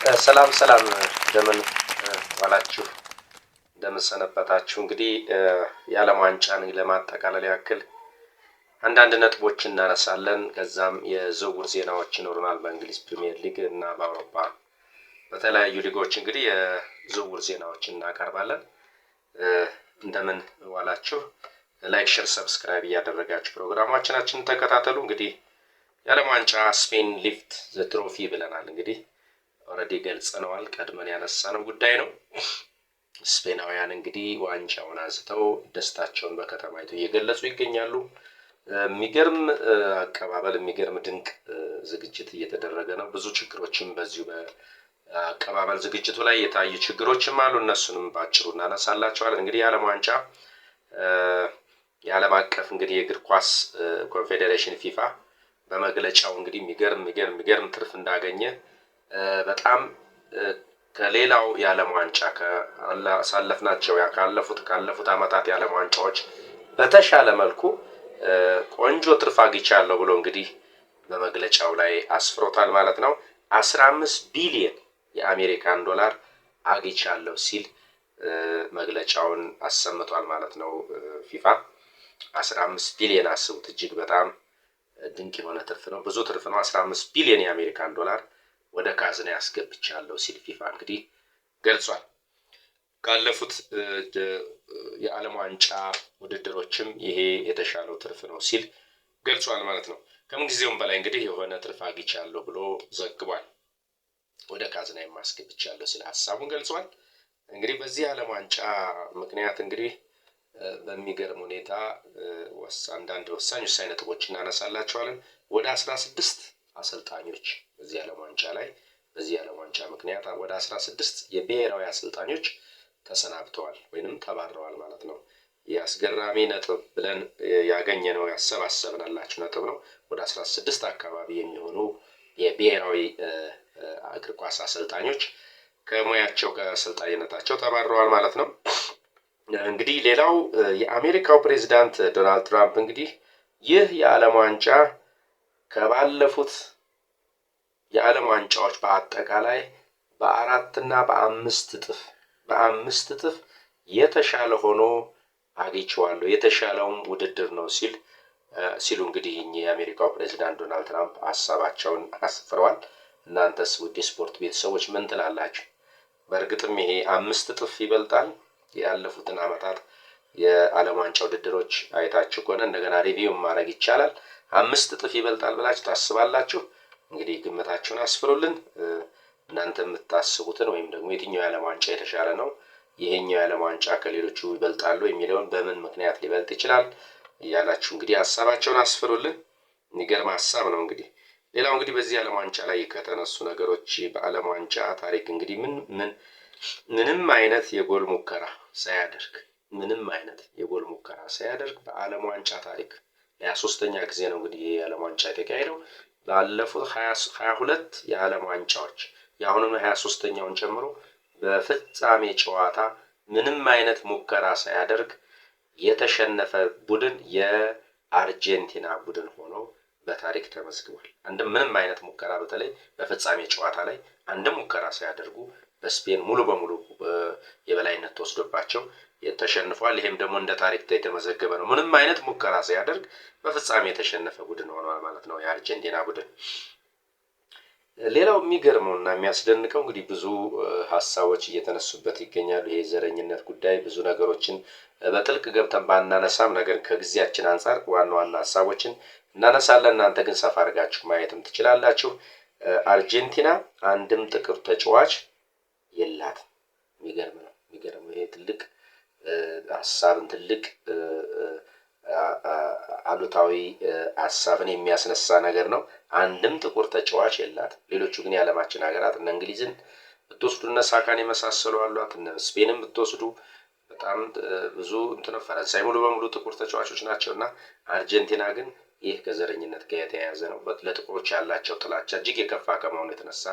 ሰላም እንደምን ዋላችሁ እንደምን ሰነበታችሁ። እንግዲህ የዓለም ዋንጫን ለማጠቃለል ያክል አንዳንድ ነጥቦችን እናነሳለን። ከዛም የዝውውር ዜናዎች ይኖሩናል። በእንግሊዝ ፕሪሚየር ሊግ እና በአውሮፓ በተለያዩ ሊጎች እንግዲህ የዝውውር ዜናዎችን እናቀርባለን። እንደምን ዋላችሁ። ላይክ፣ ሼር፣ ሰብስክራይብ እያደረጋችሁ ፕሮግራማችንን ተከታተሉ። እንግዲህ የዓለም ዋንጫ ስፔን ሊፍት ዘ ትሮፊ ብለናል። እንግዲህ ኦልሬዲ ገልጸነዋል። ቀድመን ያነሳነው ጉዳይ ነው። ስፔናውያን እንግዲህ ዋንጫውን አንስተው ደስታቸውን በከተማይቱ እየገለጹ ይገኛሉ። የሚገርም አቀባበል፣ የሚገርም ድንቅ ዝግጅት እየተደረገ ነው። ብዙ ችግሮችም በዚሁ በአቀባበል ዝግጅቱ ላይ የታዩ ችግሮችም አሉ። እነሱንም ባጭሩ እናነሳላቸዋለን። እንግዲህ የዓለም ዋንጫ የዓለም አቀፍ እንግዲህ የእግር ኳስ ኮንፌዴሬሽን ፊፋ በመግለጫው እንግዲህ የሚገርም ትርፍ እንዳገኘ በጣም ከሌላው የዓለም ዋንጫ ካሳለፍናቸው ካለፉት ዓመታት የዓለም ዋንጫዎች በተሻለ መልኩ ቆንጆ ትርፍ አግኝቻለሁ ብሎ እንግዲህ በመግለጫው ላይ አስፍሮታል ማለት ነው። 15 ቢሊዮን የአሜሪካን ዶላር አግኝቻለሁ ሲል መግለጫውን አሰምቷል ማለት ነው። ፊፋ 15 ቢሊዮን አስቡት፣ እጅግ በጣም ድንቅ የሆነ ትርፍ ነው። ብዙ ትርፍ ነው። 15 ቢሊዮን የአሜሪካን ዶላር ወደ ካዝና ያስገብቻለሁ ሲል ፊፋ እንግዲህ ገልጿል። ካለፉት የዓለም ዋንጫ ውድድሮችም ይሄ የተሻለው ትርፍ ነው ሲል ገልጿል ማለት ነው። ከምንጊዜውም በላይ እንግዲህ የሆነ ትርፍ አግኝቻለሁ ብሎ ዘግቧል። ወደ ካዝና የማስገብቻለሁ ሲል ሀሳቡን ገልጿል። እንግዲህ በዚህ የዓለም ዋንጫ ምክንያት እንግዲህ በሚገርም ሁኔታ አንዳንድ ወሳኝ ነጥቦች እናነሳላቸዋለን። ወደ 16 አሰልጣኞች በዚህ የዓለም ዋንጫ ምክንያት ወደ 16 የብሔራዊ አሰልጣኞች ተሰናብተዋል ወይንም ተባረዋል ማለት ነው። የአስገራሚ ነጥብ ብለን ያገኘነው ያሰባሰብናላችሁ ነጥብ ነው። ወደ 16 አካባቢ የሚሆኑ የብሔራዊ እግር ኳስ አሰልጣኞች ከሙያቸው ከአሰልጣኝነታቸው ተባረዋል ማለት ነው። እንግዲህ ሌላው የአሜሪካው ፕሬዚዳንት ዶናልድ ትራምፕ እንግዲህ ይህ የዓለም ዋንጫ ከባለፉት የዓለም ዋንጫዎች በአጠቃላይ በ4 እና በ5 እጥፍ የተሻለ ሆኖ አግኝቼዋለሁ፣ የተሻለውም ውድድር ነው ሲሉ እንግዲህ የአሜሪካው ፕሬዚዳንት ዶናልድ ትራምፕ ሀሳባቸውን አስፍረዋል። እናንተስ ውድ የስፖርት ቤተሰቦች ምን ትላላችሁ? በእርግጥም ይሄ 5 እጥፍ ይበልጣል? ያለፉትን ዓመታት የዓለም ዋንጫ ውድድሮች አይታችሁ ከሆነ እንደገና ሪቪው ማድረግ ይቻላል። 5 እጥፍ ይበልጣል ብላችሁ ታስባላችሁ? እንግዲህ ግምታችሁን አስፍሩልን። እናንተ የምታስቡትን ወይም ደግሞ የትኛው የዓለም ዋንጫ የተሻለ ነው፣ ይሄኛው የዓለም ዋንጫ ከሌሎቹ ይበልጣሉ የሚለውን በምን ምክንያት ሊበልጥ ይችላል እያላችሁ እንግዲህ ሀሳባቸውን አስፍሩልን። የሚገርም ሀሳብ ነው። እንግዲህ ሌላው እንግዲህ በዚህ የዓለም ዋንጫ ላይ ከተነሱ ነገሮች በዓለም ዋንጫ ታሪክ እንግዲህ ምንም አይነት የጎል ሙከራ ሳያደርግ በዓለም ዋንጫ ታሪክ ለ23ኛ ጊዜ ነው እንግዲህ የዓለም ዋንጫ የተካሄደው። ባለፉት 22 የዓለም ዋንጫዎች የአሁኑን 23ኛውን ጨምሮ በፍጻሜ ጨዋታ ምንም አይነት ሙከራ ሳያደርግ የተሸነፈ ቡድን የአርጀንቲና ቡድን ሆኖ በታሪክ ተመዝግቧል። ምንም አይነት ሙከራ በተለይ በፍጻሜ ጨዋታ ላይ አንድም ሙከራ ሳያደርጉ በስፔን ሙሉ በሙሉ የበላይነት ተወስዶባቸው ተሸንፏል። ይሄም ደግሞ እንደ ታሪክ የተመዘገበ ነው። ምንም አይነት ሙከራ ሳያደርግ በፍጻሜ የተሸነፈ ቡድን ሆኗል ማለት ነው የአርጀንቲና ቡድን። ሌላው የሚገርመውና የሚያስደንቀው እንግዲህ ብዙ ሀሳቦች እየተነሱበት ይገኛሉ። ይሄ ዘረኝነት ጉዳይ ብዙ ነገሮችን በጥልቅ ገብተን ባናነሳም ነገር ከጊዜያችን አንጻር ዋና ሀሳቦችን እናነሳለን። እናንተ ግን ሰፋ አድርጋችሁ ማየትም ትችላላችሁ። አርጀንቲና አንድም ጥቁር ተጫዋች የላትም። የሚገርም ነው። ይሄ ትልቅ ሀሳብን ትልቅ አሉታዊ ሀሳብን የሚያስነሳ ነገር ነው። አንድም ጥቁር ተጫዋች የላትም። ሌሎቹ ግን የዓለማችን ሀገራት እነ እንግሊዝን ብትወስዱ እነ ሳካን የመሳሰሉ አሏት። እነ ስፔንም ብትወስዱ በጣም ብዙ ፈረንሳይ ሙሉ በሙሉ ጥቁር ተጫዋቾች ናቸውና አርጀንቲና ግን ይህ ከዘረኝነት ጋር የተያያዘ ነው። ለጥቁሮች ያላቸው ጥላቻ እጅግ የከፋ ከመሆኑ የተነሳ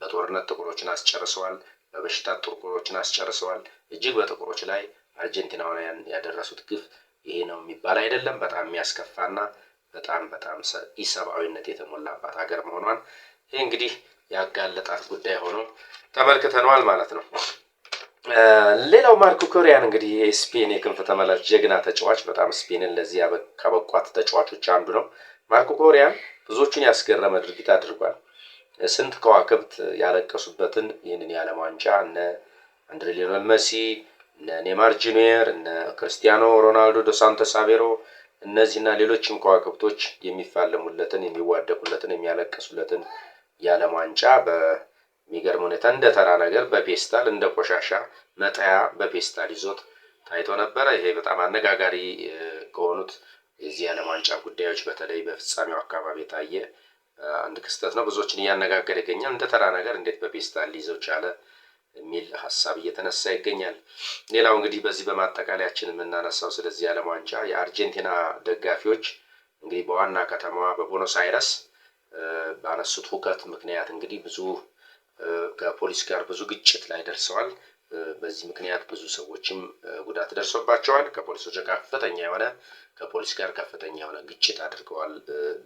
በጦርነት ጥቁሮችን አስጨርሰዋል፣ በበሽታ ጥቁሮችን አስጨርሰዋል። እጅግ በጥቁሮች ላይ አርጀንቲናውያን ያደረሱት ግፍ ይሄ ነው የሚባል አይደለም። በጣም የሚያስከፋና በጣም ኢሰብአዊነት የተሞላባት ሀገር መሆኗን ይሄ እንግዲህ ያጋለጣት ጉዳይ ሆኖ ተመልክተነዋል ማለት ነው። ሌላው ማርኮ ኮሪያን እንግዲህ የስፔን የክንፍ ተመላሽ ጀግና ተጫዋች በጣም ስፔንን ለዚህ ካበቋት ተጫዋቾች አንዱ ነው። ማርኮ ኮሪያን ብዙዎቹን ያስገረመ ድርጊት አድርጓል። ስንት ከዋክብት ያለቀሱበትን ይህንን የዓለም ዋንጫ እነ አንድሬ ሊዮኔል መሲ፣ እነ ኔማር ጁኒየር፣ እነ ክርስቲያኖ ሮናልዶ ዶ ሳንቶስ አቬሮ እነዚህና ሌሎችም ከዋክብቶች የሚፋለሙለትን፣ የሚዋደቁለትን፣ የሚያለቅሱለትን የዓለም ዋንጫ በሚገርም ሁኔታ እንደ ተራ ነገር በፔስታል እንደ ቆሻሻ መጣያ በፔስታል ይዞት ታይቶ ነበረ። ይሄ በጣም አነጋጋሪ ከሆኑት የዚህ የዓለም ዋንጫ ጉዳዮች በተለይ በፍጻሜው አካባቢ የታየ አንድ ክስተት ነው። ብዙዎችን እያነጋገረ ይገኛል። እንደ ተራ ነገር እንዴት በፔስታል ሊይዘው ቻለ የሚል ሀሳብ እየተነሳ ይገኛል። ሌላው እንግዲህ በዚህ በማጠቃለያችን የምናነሳው ስለዚህ የዓለም ዋንጫ የአርጀንቲና ደጋፊዎች እንግዲህ በዋና ከተማዋ በቦኖስ አይረስ ባነሱት ሁከት ምክንያት እንግዲህ ብዙ ከፖሊስ ጋር ብዙ ግጭት ላይ ደርሰዋል። በዚህ ምክንያት ብዙ ሰዎችም ጉዳት ደርሶባቸዋል። ከፖሊስ ጋር ከፍተኛ የሆነ ግጭት አድርገዋል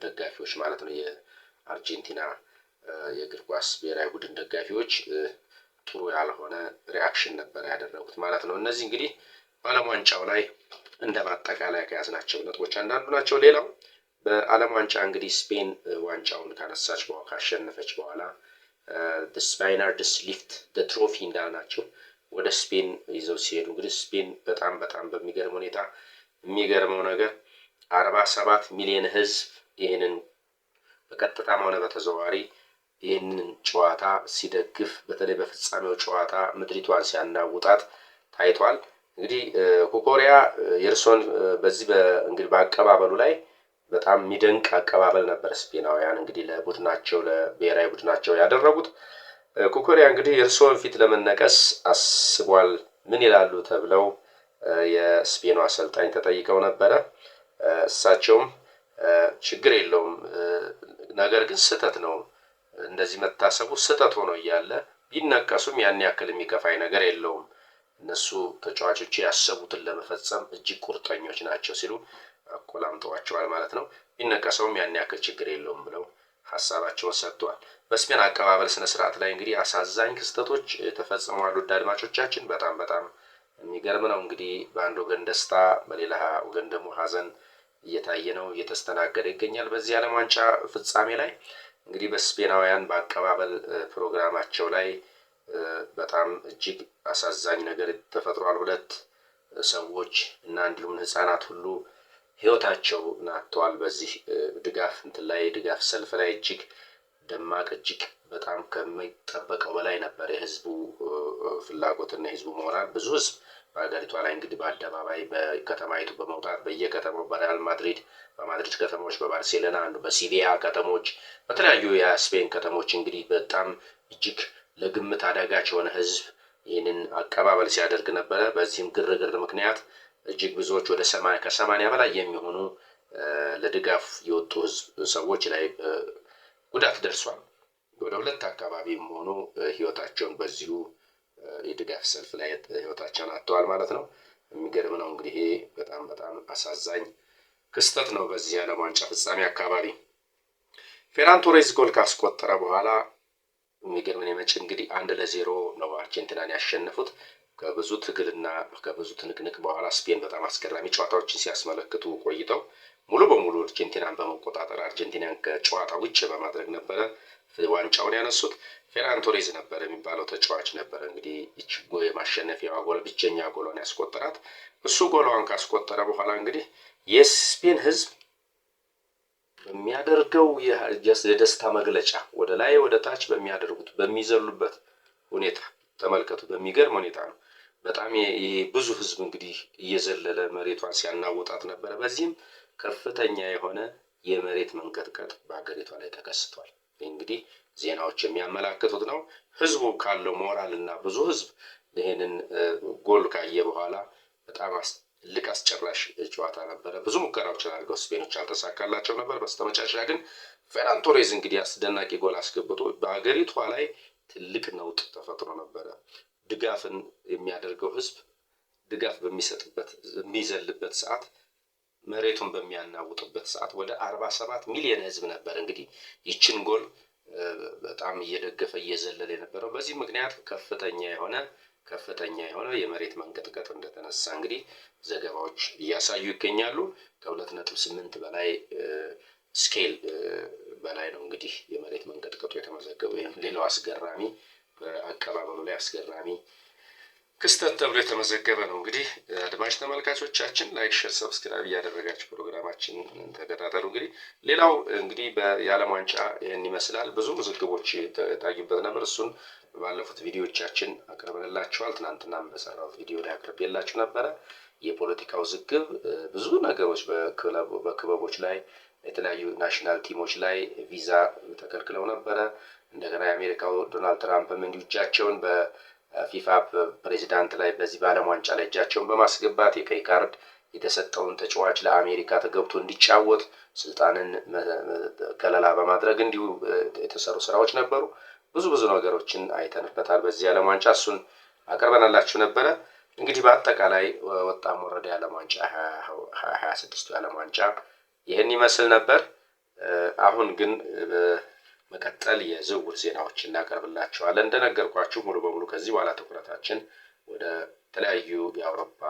ደጋፊዎች ማለት ነው። የአርጀንቲና የእግር ኳስ ብሔራዊ ቡድን ደጋፊዎች ጥሩ ያልሆነ ሪአክሽን ነበር ያደረጉት ማለት ነው። እነዚህ እንግዲህ በዓለም ዋንጫው ላይ እንደ ማጠቃለያ ከያዝናቸው ነጥቦች አንዳንዱ ናቸው። ሌላው በዓለም ዋንጫ እንግዲህ ስፔን ዋንጫውን ካሸነፈች በኋላ ስፓይናርድስ ሊፍት ትሮፊ እንዳልናቸው ወደ ስፔን ይዘው ሲሄዱ እንግዲህ ስፔን በጣም በሚገርም ሁኔታ የሚገርመው ነገር 47 ሚሊዮን ሕዝብ ይህንን በቀጥታም ሆነ በተዘዋዋሪ ይህንን ጨዋታ ሲደግፍ በተለይ በፍጻሜው ጨዋታ ምድሪቷን ሲያናውጣት ታይቷል። እንግዲህ ኮኮሪያ የእርሶን በዚህ እንግዲህ በአቀባበሉ ላይ በጣም የሚደንቅ አቀባበል ነበር ስፔናውያን እንግዲህ ለብሔራዊ ቡድናቸው ያደረጉት። ኮኮሪያ እንግዲህ የእርሶን ፊት ለመነቀስ አስቧል ምን ይላሉ ተብለው የስፔኑ አሰልጣኝ ተጠይቀው ነበረ። እሳቸውም ችግር የለውም ነገር ግን ስህተት ነው እንደዚህ መታሰቡ ስህተት ሆኖ እያለ ቢነቀሱም ያን ያክል የሚከፋይ ነገር የለውም እነሱ ተጫዋቾች ያሰቡትን ለመፈጸም እጅግ ቁርጠኞች ናቸው ሲሉ አቆላምጠዋቸዋል ማለት ነው። ቢነቀሰውም ያን ያክል ችግር የለውም ብለው ሀሳባቸውን ሰጥተዋል። በስፔን አቀባበል ስነ ስርዓት ላይ እንግዲህ አሳዛኝ ክስተቶች ተፈጽመዋል። ውድ አድማጮቻችን በጣም የሚገርም ነው። እንግዲህ በአንድ ወገን ደስታ፣ በሌላ ወገን ደግሞ ሀዘን እየታየ ነው፣ እየተስተናገደ ይገኛል። በዚህ ዓለም ዋንጫ ፍጻሜ ላይ እንግዲህ በስፔናውያን በአቀባበል ፕሮግራማቸው ላይ በጣም እጅግ አሳዛኝ ነገር ተፈጥሯል። 2 ሰዎች እና እንዲሁም ህፃናት ሁሉ ህይወታቸውን አጥተዋል። በዚህ ድጋፍ ሰልፍ ላይ እጅግ ደማቅ እጅግ በጣም ከሚጠበቀው በላይ ነበር የህዝቡ ፍላጎትና የህዝቡ ሞራል። ብዙ ህዝብ በሀገሪቷ ላይ እንግዲህ በአደባባይ በከተማይቱ በመውጣት በየከተማው በሪያል ማድሪድ በማድሪድ ከተሞች፣ በባርሴሎና፣ በሲቪያ ከተሞች፣ በተለያዩ የስፔን ከተሞች እንግዲህ በጣም እጅግ ለግምት አዳጋች የሆነ ህዝብ ይህንን አቀባበል ሲያደርግ ነበረ። በዚህም ግርግር ምክንያት እጅግ ብዙዎች ወደ 80 በላይ የሚሆኑ ለድጋፍ የወጡ ሰዎች ላይ ጉዳት ደርሷል። ወደ 2 አካባቢም ሆኖ ህይወታቸውን በዚሁ የድጋፍ ሰልፍ ላይ ህይወታቸውን አጥተዋል ማለት ነው። የሚገርም ነው እንግዲህ ይሄ በጣም አሳዛኝ ክስተት ነው። በዚህ የዓለም ዋንጫ ፍጻሜ አካባቢ ፌራን ቶሬዝ ጎል ካስቆጠረ በኋላ የሚገርም የመጭ እንግዲህ 1-0 ነው አርጀንቲናን ያሸነፉት። ከብዙ ትግልና ከብዙ ትንቅንቅ በኋላ ስፔን በጣም አስገራሚ ጨዋታዎችን ሲያስመለክቱ ቆይተው ሙሉ በሙሉ አርጀንቲናን በመቆጣጠር አርጀንቲናን ከጨዋታ ውጭ በማድረግ ነበረ ዋንጫውን ያነሱት። ፌራን ቶሬዝ ነበር የሚባለው ተጫዋች ነበር እንግዲህ የማሸነፊያዋ ጎል ብቸኛ ጎሏን ያስቆጠራት። እሱ ጎሏን ካስቆጠረ በኋላ እንግዲህ የስፔን ህዝብ በሚያደርገው የደስታ መግለጫ ወደ ላይ ወደ ታች በሚያደርጉት በሚዘሉበት ሁኔታ ተመልከቱ። በሚገርም ሁኔታ ነው። በጣም ብዙ ህዝብ እንግዲህ እየዘለለ መሬቷን ሲያናውጣት ነበረ። በዚህም ከፍተኛ የሆነ የመሬት መንቀጥቀጥ በሀገሪቷ ላይ ተከስቷል። እንግዲህ ዜናዎች የሚያመላክቱት ነው። ህዝቡ ካለው ሞራል እና ብዙ ህዝብ ይህንን ጎል ካየ በኋላ በጣም ትልቅ አስጨራሽ ጨዋታ ነበረ። ብዙ ሙከራዎችን አድርገው ስፔኖች አልተሳካላቸው ነበር። በስተመጨረሻ ግን ፌራን ቶሬዝ እንግዲህ አስደናቂ ጎል አስገብቶ በሀገሪቷ ላይ ትልቅ ነውጥ ተፈጥሮ ነበረ። ድጋፍን የሚያደርገው ህዝብ ድጋፍ በሚዘልበት ሰዓት መሬቱን በሚያናውጥበት ሰዓት ወደ 47 ሚሊዮን ህዝብ ነበር እንግዲህ ይችን ጎል በጣም እየደገፈ እየዘለለ የነበረው። በዚህ ምክንያት ከፍተኛ የሆነ የመሬት መንቀጥቀጥ እንደተነሳ እንግዲህ ዘገባዎች እያሳዩ ይገኛሉ። ከ2.8 በላይ ስኬል በላይ ነው እንግዲህ የመሬት መንቀጥቀጡ የተመዘገበው። ይህም ሌላው አስገራሚ በአቀባበሉ ላይ አስገራሚ ክስተት ተብሎ የተመዘገበ ነው። እንግዲህ አድማጭ ተመልካቾቻችን ላይክ፣ ሼር፣ ሰብስክራይብ እያደረጋችሁ ፕሮግራማችን ተከታተሉ። እንግዲህ ሌላው እንግዲህ የዓለም ዋንጫ ይህን ይመስላል። ብዙ ውዝግቦች ታዩበት ነበር። እሱን ባለፉት ቪዲዮዎቻችን አቅርበንላችኋል። ትናንትናም በሰራሁት ቪዲዮ ላይ አቅርቤላችሁ ነበረ። የፖለቲካ ውዝግብ ብዙ ነገሮች በክበቦች ላይ የተለያዩ ናሽናል ቲሞች ላይ ቪዛ ተከልክለው ነበረ። እንደገና የአሜሪካው ዶናልድ ትራምፕም እንዲሁ እጃቸውን በፊፋ ፕሬዚዳንት ላይ በዚህ በዓለም ዋንጫ ላይ እጃቸውን በማስገባት የቀይ ካርድ የተሰጠውን ተጫዋች ለአሜሪካ ተገብቶ እንዲጫወት ስልጣንን ከለላ በማድረግ እንዲሁ የተሰሩ ስራዎች ነበሩ። ብዙ ነገሮችን አይተንበታል በዚህ የዓለም ዋንጫ። እሱን አቅርበናላችሁ ነበረ። እንግዲህ በአጠቃላይ ወጣም ወረደ የዓለም ዋንጫ 2026 የዓለም ዋንጫ ይህን ይመስል ነበር። አሁን ግን መቀጠል የዝውውር ዜናዎች እናቀርብላችኋለን። እንደነገርኳችሁ ሙሉ በሙሉ ከዚህ በኋላ ትኩረታችን ወደ ተለያዩ የአውሮፓ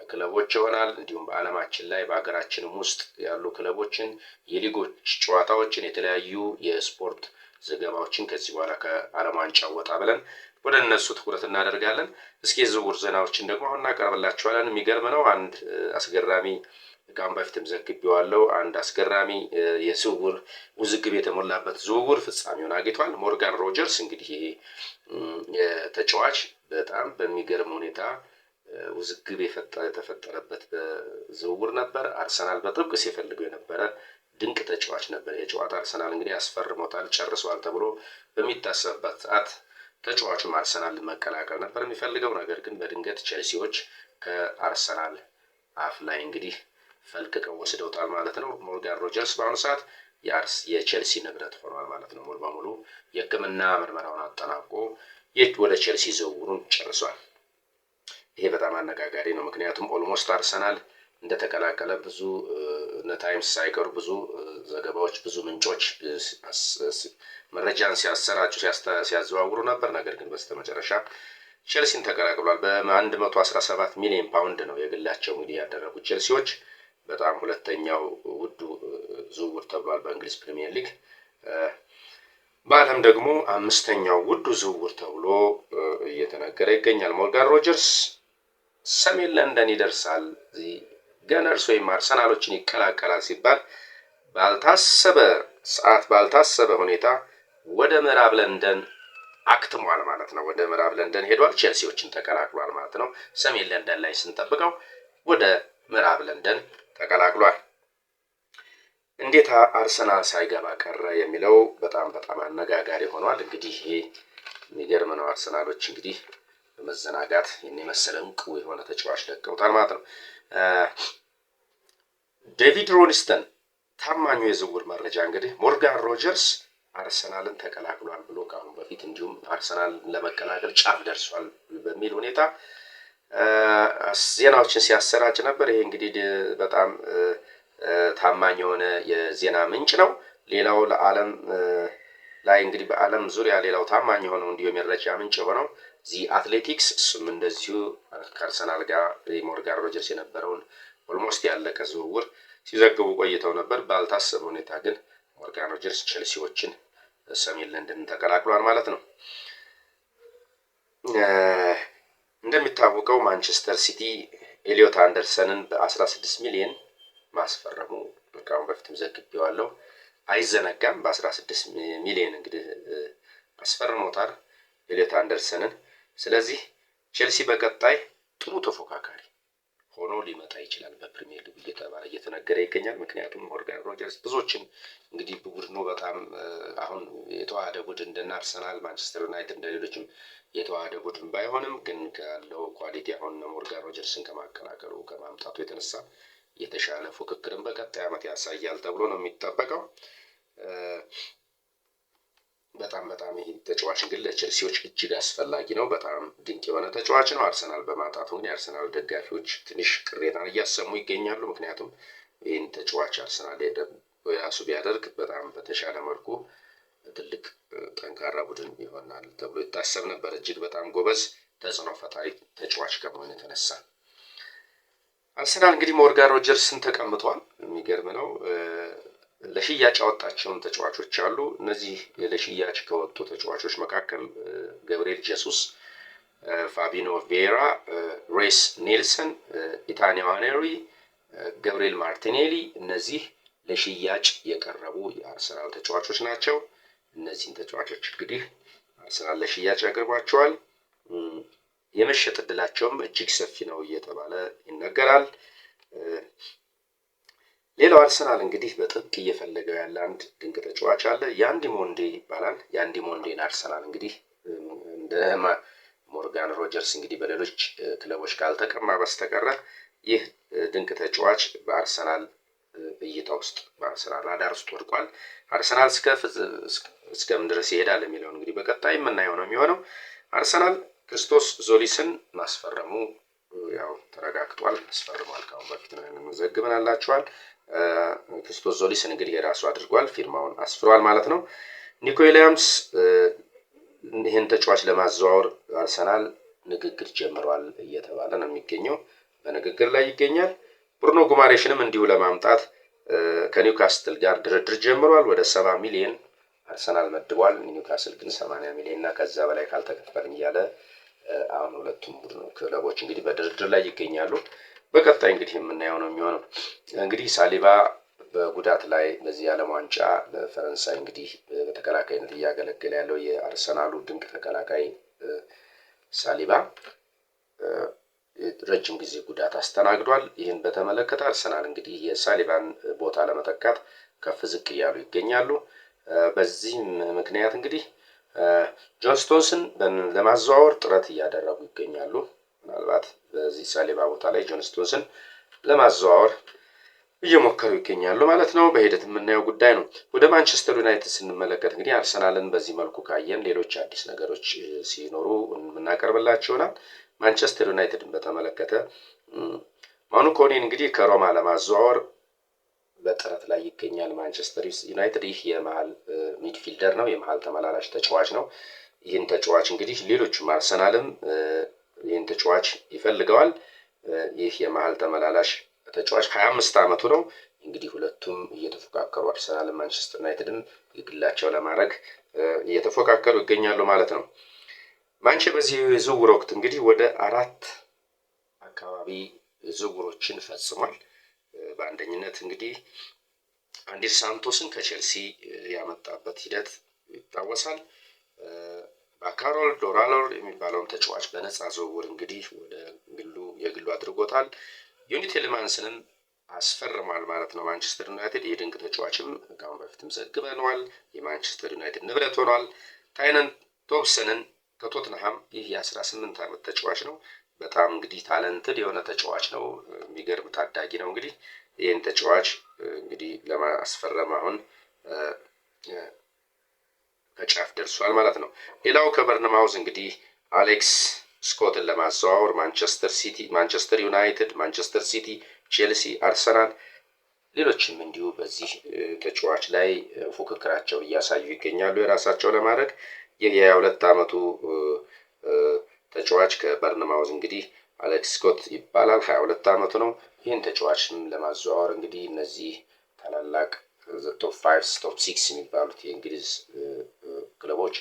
ክለቦች ይሆናል። እንዲሁም በዓለማችን ላይ በሀገራችንም ውስጥ ያሉ ክለቦችን፣ የሊጎች ጨዋታዎችን፣ የተለያዩ የስፖርት ዘገባዎችን ከዚህ በኋላ ከዓለም ዋንጫው ወጣ ብለን ወደ እነሱ ትኩረት እናደርጋለን። እስኪ የዝውውር ዜናዎችን ደግሞ አሁን እናቀርብላችኋለን። የሚገርም ነው። አንድ አስገራሚ ከአሁን በፊትም ዘግቤዋለሁ። አንድ አስገራሚ የዝውውር ውዝግብ የተሞላበት ዝውውር ፍጻሜውን አግኝቷል። ሞርጋን ሮጀርስ እንግዲህ ተጫዋች በጣም በሚገርም ሁኔታ ውዝግብ የተፈጠረበት ዝውውር ነበር። አርሰናል በጥብቅ ሲፈልገው የነበረ ድንቅ ተጫዋች ነበር። የጨዋታ አርሰናል እንግዲህ አስፈርሞታል፣ ጨርሷል ተብሎ በሚታሰብበት ሰዓት ተጫዋቹም አርሰናል መቀላቀል ነበር የሚፈልገው። ነገር ግን በድንገት ቼልሲዎች ከአርሰናል አፍ ላይ እንግዲህ ፈልቅቀው ወስደውታል ማለት ነው። ሞርጋን ሮጀርስ በአሁኑ ሰዓት የቼልሲ ንብረት ሆኗል ማለት ነው። ሙሉ በሙሉ የሕክምና ምርመራውን አጠናቆ ወደ ቼልሲ ዝውውሩን ጨርሷል። ይሄ በጣም አነጋጋሪ ነው። ምክንያቱም ኦልሞስት አርሰናል እንደተቀላቀለ ብዙ ታይምስ ሳይቀሩ ብዙ ዘገባዎች፣ ብዙ ምንጮች መረጃን ሲያሰራጩ ሲያዘዋውሩ ነበር። ነገር ግን በስተመጨረሻ ቼልሲን ተቀላቅሏል። በ117 ሚሊዮን ፓውንድ ነው የግላቸው እንግዲህ ያደረጉት ቼልሲዎች። በጣም ሁለተኛው ውዱ ዝውውር ተብሏል በእንግሊዝ ፕሪሚየር ሊግ። በዓለም ደግሞ አምስተኛው ውዱ ዝውውር ተብሎ እየተነገረ ይገኛል። ሞርጋን ሮጀርስ ሰሜን ለንደን ይደርሳል፣ ገነርስ ወይም አርሰናሎችን ይቀላቀላል ሲባል ባልታሰበ ሰዓት ባልታሰበ ሁኔታ ወደ ምዕራብ ለንደን አክትሟል ማለት ነው። ወደ ምዕራብ ለንደን ሄዷል፣ ቼልሲዎችን ተቀላቅሏል ማለት ነው። ሰሜን ለንደን ላይ ስንጠብቀው ወደ ምዕራብ ለንደን ተቀላቅሏል። እንዴት አርሰናል ሳይገባ ቀረ የሚለው በጣም አነጋጋሪ ሆኗል። እንግዲህ ይሄ የሚገርም ነው። አርሰናሎች እንግዲህ በመዘናጋት የመሰለ እንቁ የሆነ ተጫዋች ለቀውታል ማለት ነው። ዴቪድ ሮኒስተን ታማኙ የዝውውር መረጃ እንግዲህ ሞርጋን ሮጀርስ አርሰናልን ተቀላቅሏል ብሎ ከአሁን በፊት እንዲሁም አርሰናል ለመቀላቀል ጫፍ ደርሷል በሚል ሁኔታ ዜናዎችን ሲያሰራጭ ነበር። ይሄ እንግዲህ በጣም ታማኝ የሆነ የዜና ምንጭ ነው። ሌላው ለዓለም ላይ እንግዲህ በዓለም ዙሪያ ሌላው ታማኝ የሆነው እንዲሁ የመረጃ ምንጭ የሆነው ዚ አትሌቲክስ፣ እሱም እንደዚሁ ከአርሰናል ጋር ሞርጋን ሮጀርስ የነበረውን ኦልሞስት ያለቀ ዝውውር ሲዘግቡ ቆይተው ነበር። ባልታሰበ ሁኔታ ግን ሞርጋን ሮጀርስ ቼልሲዎችን ሰሜን ለንደን ተቀላቅሏል ማለት ነው። እንደሚታወቀው ማንቸስተር ሲቲ ኤሊዮት አንደርሰንን በ16 ሚሊዮን ማስፈረሙ ከአሁን በፊትም ዘግቤዋለሁ፣ አይዘነጋም። በ16 ሚሊዮን እንግዲህ አስፈርሞታል ኤሊዮት አንደርሰንን። ስለዚህ ቼልሲ በቀጣይ ጥሩ ተፎካካሪ ሆኖ ሊመጣ ይችላል በፕሪሚየር ሊግ እየተባለ እየተነገረ ይገኛል። ምክንያቱም ሞርጋን ሮጀርስ ብዙዎችን እንግዲህ ቡድኑ በጣም አሁን የተዋሃደ ቡድን እንደና አርሰናል፣ ማንቸስተር ዩናይትድ እንደሌሎችም የተዋሃደ ቡድን ባይሆንም ግን ካለው ኳሊቲ አሁን ሞርጋን ሮጀርስን ከማቀላቀሉ ከማምጣቱ የተነሳ የተሻለ ፉክክርን በቀጣይ ዓመት ያሳያል ተብሎ ነው የሚጠበቀው። በጣም ይህ ተጫዋች ግን ለቼልሲዎች እጅግ አስፈላጊ ነው። በጣም ድንቅ የሆነ ተጫዋች ነው። አርሰናል በማጣቱ ግን የአርሰናል ደጋፊዎች ትንሽ ቅሬታን እያሰሙ ይገኛሉ። ምክንያቱም ይህን ተጫዋች አርሰናል የራሱ ቢያደርግ በጣም በተሻለ መልኩ ትልቅ ጠንካራ ቡድን ይሆናል ተብሎ ይታሰብ ነበር። እጅግ በጣም ጎበዝ ተጽዕኖ ፈጣሪ ተጫዋች ከመሆኑ የተነሳ አርሰናል እንግዲህ ሞርጋን ሮጀርስን ተቀምጧል። የሚገርም ነው። ለሽያጭ ያወጣቸውን ተጫዋቾች አሉ። እነዚህ ለሽያጭ ከወጡ ተጫዋቾች መካከል ገብርኤል ጀሱስ፣ ፋቢኖ ቬራ፣ ሬስ ኔልሰን፣ ኢታን ንዋኔሪ፣ ገብርኤል ማርቲኔሊ እነዚህ ለሽያጭ የቀረቡ የአርሰናል ተጫዋቾች ናቸው። እነዚህን ተጫዋቾች እንግዲህ አርሰናል ለሽያጭ ያቀርባቸዋል። የመሸጥ እድላቸውም እጅግ ሰፊ ነው እየተባለ ይነገራል። ሌላው አርሰናል እንግዲህ በጥብቅ እየፈለገው ያለ አንድ ድንቅ ተጫዋች አለ። ያንዲ ሞንዴ ይባላል። ያንዲ ሞንዴን አርሰናል እንግዲህ እንደ ሞርጋን ሮጀርስ እንግዲህ በሌሎች ክለቦች ካልተቀማ በስተቀረ ይህ ድንቅ ተጫዋች በአርሰናል እይታ ውስጥ በአርሰናል ራዳር ውስጥ ወድቋል። አርሰናል እስከምን ድረስ ይሄዳል የሚለውን እንግዲህ በቀጣይ የምናየው ነው የሚሆነው። አርሰናል ክርስቶስ ዞሊስን ማስፈረሙ ያው ተረጋግጧል። አስፈርሟል። ካሁን በፊት ነው ዘግበናላችኋል። ክርስቶስ ዞሊስን እንግዲህ የራሱ አድርጓል። ፊርማውን አስፍሯል ማለት ነው። ኒኮ ዊሊያምስ ይህን ተጫዋች ለማዘዋወር አርሰናል ንግግር ጀምሯል እየተባለ ነው የሚገኘው። በንግግር ላይ ይገኛል። ብሩኖ ጉማሬሽንም እንዲሁ ለማምጣት ከኒውካስትል ጋር ድርድር ጀምሯል። ወደ 70 ሚሊዮን አርሰናል መድቧል። ኒውካስትል ግን 80 ሚሊዮን እና ከዛ በላይ ካልተከፈልን እያለ አሁን ሁለቱም ቡድን ክለቦች እንግዲህ በድርድር ላይ ይገኛሉ። በቀጣይ እንግዲህ የምናየው ነው የሚሆነው። እንግዲህ ሳሊባ በጉዳት ላይ በዚህ ዓለም ዋንጫ ለፈረንሳይ እንግዲህ በተከላካይነት እያገለገለ ያለው የአርሰናሉ ድንቅ ተከላካይ ሳሊባ ረጅም ጊዜ ጉዳት አስተናግዷል። ይህን በተመለከተ አርሰናል እንግዲህ የሳሊባን ቦታ ለመተካት ከፍ ዝቅ እያሉ ይገኛሉ። በዚህም ምክንያት እንግዲህ ጆን ስቶንስን ለማዘዋወር ጥረት እያደረጉ ይገኛሉ። ምናልባት በዚህ ሳሊባ ቦታ ላይ ጆን ስቶንስን ለማዘዋወር እየሞከሩ ይገኛሉ ማለት ነው። በሂደት የምናየው ጉዳይ ነው። ወደ ማንቸስተር ዩናይትድ ስንመለከት እንግዲህ አርሰናልን በዚህ መልኩ ካየን ሌሎች አዲስ ነገሮች ሲኖሩ የምናቀርብላችሁ ይሆናል። ማንቸስተር ዩናይትድን በተመለከተ ማኑ ኮኒን እንግዲህ ከሮማ ለማዘዋወር በጥረት ላይ ይገኛል። ማንቸስተር ዩናይትድ ይህ የመሃል ሚድፊልደር ነው፣ የመሃል ተመላላሽ ተጫዋች ነው። ይህን ተጫዋች እንግዲህ ሌሎችም አርሰናልም ይህን ተጫዋች ይፈልገዋል። ይህ የመሃል ተመላላሽ ተጫዋች 25 ዓመቱ ነው። እንግዲህ ሁለቱም እየተፎካከሩ አርሰናልም ማንቸስተር ዩናይትድም የግላቸው ለማድረግ እየተፎካከሩ ይገኛሉ ማለት ነው። ማንቸ በዚህ የዝውውር ወቅት እንግዲህ ወደ 4 አካባቢ ዝውውሮችን ፈጽሟል። በአንደኝነት እንግዲህ አንዲ ሳንቶስን ከቼልሲ ያመጣበት ሂደት ይታወሳል። ባካሮል ዶራሎር የሚባለውን ተጫዋች በነፃ ዝውውር እንግዲህ ወደ የግሉ አድርጎታል። ዮኒ ቴሌማንስንም አስፈርሟል ማለት ነው ማንቸስተር ዩናይትድ። የድንቅ ተጫዋችም ከአሁን በፊትም ዘግበነዋል፣ የማንቸስተር ዩናይትድ ንብረት ሆኗል። ታይነን ቶምሰንን ከቶትንሃም ይህ የ18 ዓመት ተጫዋች ነው። በጣም እንግዲህ ታለንትድ የሆነ ተጫዋች ነው። የሚገርም ታዳጊ ነው። እንግዲህ ይህን ተጫዋች እንግዲህ ለማስፈረም አሁን ከጫፍ ደርሷል ማለት ነው። ሌላው ከበርንማውዝ እንግዲህ አሌክስ ስኮትን ለማዘዋወር ማንቸስተር ዩናይትድ፣ ማንቸስተር ሲቲ፣ ቼልሲ፣ አርሰናል ሌሎችም እንዲሁ በዚህ ተጫዋች ላይ ፉክክራቸው እያሳዩ ይገኛሉ የራሳቸው ለማድረግ። ይህ የ22 ዓመቱ ተጫዋች ከበርንማውዝ እንግዲህ አሌክስ ስኮት ይባላል። 22 ዓመቱ ነው። ይህን ተጫዋችም ለማዘዋወር እንግዲህ እነዚህ ታላላቅ ቶፕ 5 ቶፕ 6 የሚባሉት የእንግሊዝ ክለቦች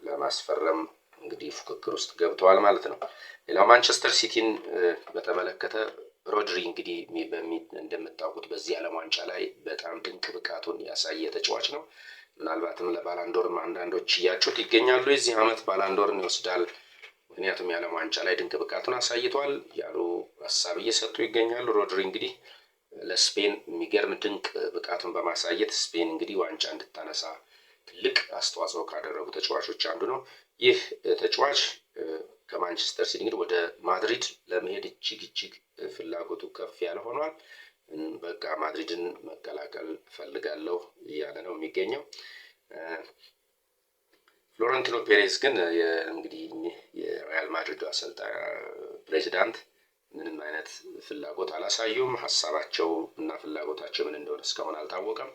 ለማስፈረም እንግዲህ ፉክክር ውስጥ ገብተዋል ማለት ነው። ሌላው ማንቸስተር ሲቲን በተመለከተ ሮድሪ እንግዲህ እንደምታውቁት በዚህ ዓለም ዋንጫ ላይ በጣም ድንቅ ብቃቱን ያሳየ ተጫዋች ነው። ምናልባትም ለባላንዶርም አንዳንዶች እያጩት ይገኛሉ። የዚህ ዓመት ባላንዶርን ይወስዳል፣ ምክንያቱም የዓለም ዋንጫ ላይ ድንቅ ብቃቱን አሳይቷል ያሉ ሀሳብ እየሰጡ ይገኛሉ። ሮድሪ እንግዲህ ለስፔን የሚገርም ድንቅ ብቃቱን በማሳየት ስፔን እንግዲህ ዋንጫ እንድታነሳ ትልቅ አስተዋጽኦ ካደረጉ ተጫዋቾች አንዱ ነው። ይህ ተጫዋች ከማንቸስተር ሲቲ እንግዲህ ወደ ማድሪድ ለመሄድ እጅግ ፍላጎቱ ከፍ ያለ ሆኗል። በቃ ማድሪድን መቀላቀል ፈልጋለሁ እያለ ነው የሚገኘው። ፍሎረንቲኖ ፔሬዝ ግን እንግዲህ የሪያል ማድሪድ አሰልጣኝ ፕሬዚዳንት ምንም አይነት ፍላጎት አላሳዩም። ሀሳባቸው እና ፍላጎታቸው ምን እንደሆነ እስካሁን አልታወቀም።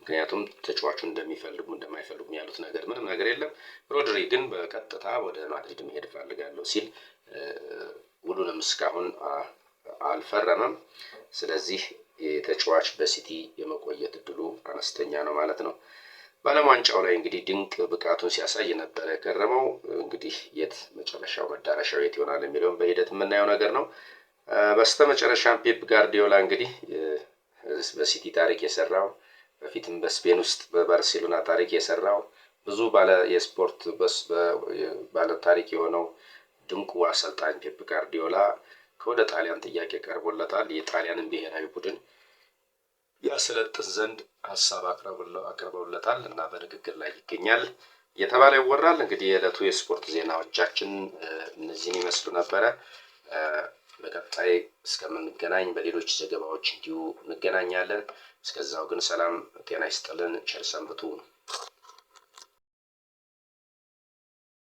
ምክንያቱም ተጫዋቹን እንደሚፈልጉም እንደማይፈልጉም ያሉት ነገር ምንም ነገር የለም። ሮድሪ ግን በቀጥታ ወደ ማድሪድ መሄድ እፈልጋለሁ ሲል ውሉንም እስካሁን አልፈረመም። ስለዚህ የተጫዋች በሲቲ የመቆየት እድሉ አነስተኛ ነው ማለት ነው። በዓለም ዋንጫው ላይ እንግዲህ ድንቅ ብቃቱን ሲያሳይ ነበረ የከረመው። እንግዲህ የት መጨረሻው መዳረሻው የት ይሆናል የሚለውን በሂደት የምናየው ነገር ነው። በስተመጨረሻም ፔፕ ጋርዲዮላ እንግዲህ በሲቲ ታሪክ የሰራው በፊትም በስፔን ውስጥ በባርሴሎና ታሪክ የሰራው ብዙ ባለ የስፖርት ባለ ታሪክ የሆነው ድንቁ አሰልጣኝ ፔፕ ጋርዲዮላ ከወደ ጣሊያን ጥያቄ ቀርቦለታል። የጣሊያንን ብሔራዊ ቡድን ያሰለጥን ዘንድ ሀሳብ አቅርበውለታል እና በንግግር ላይ ይገኛል እየተባለ ይወራል። እንግዲህ የዕለቱ የስፖርት ዜናዎቻችን እነዚህን ይመስሉ ነበረ። በቀጣይ እስከምንገናኝ በሌሎች ዘገባዎች እንዲሁ እንገናኛለን። እስከዛው ግን ሰላም ጤና ይስጥልን። ቸር ሰንብቱ።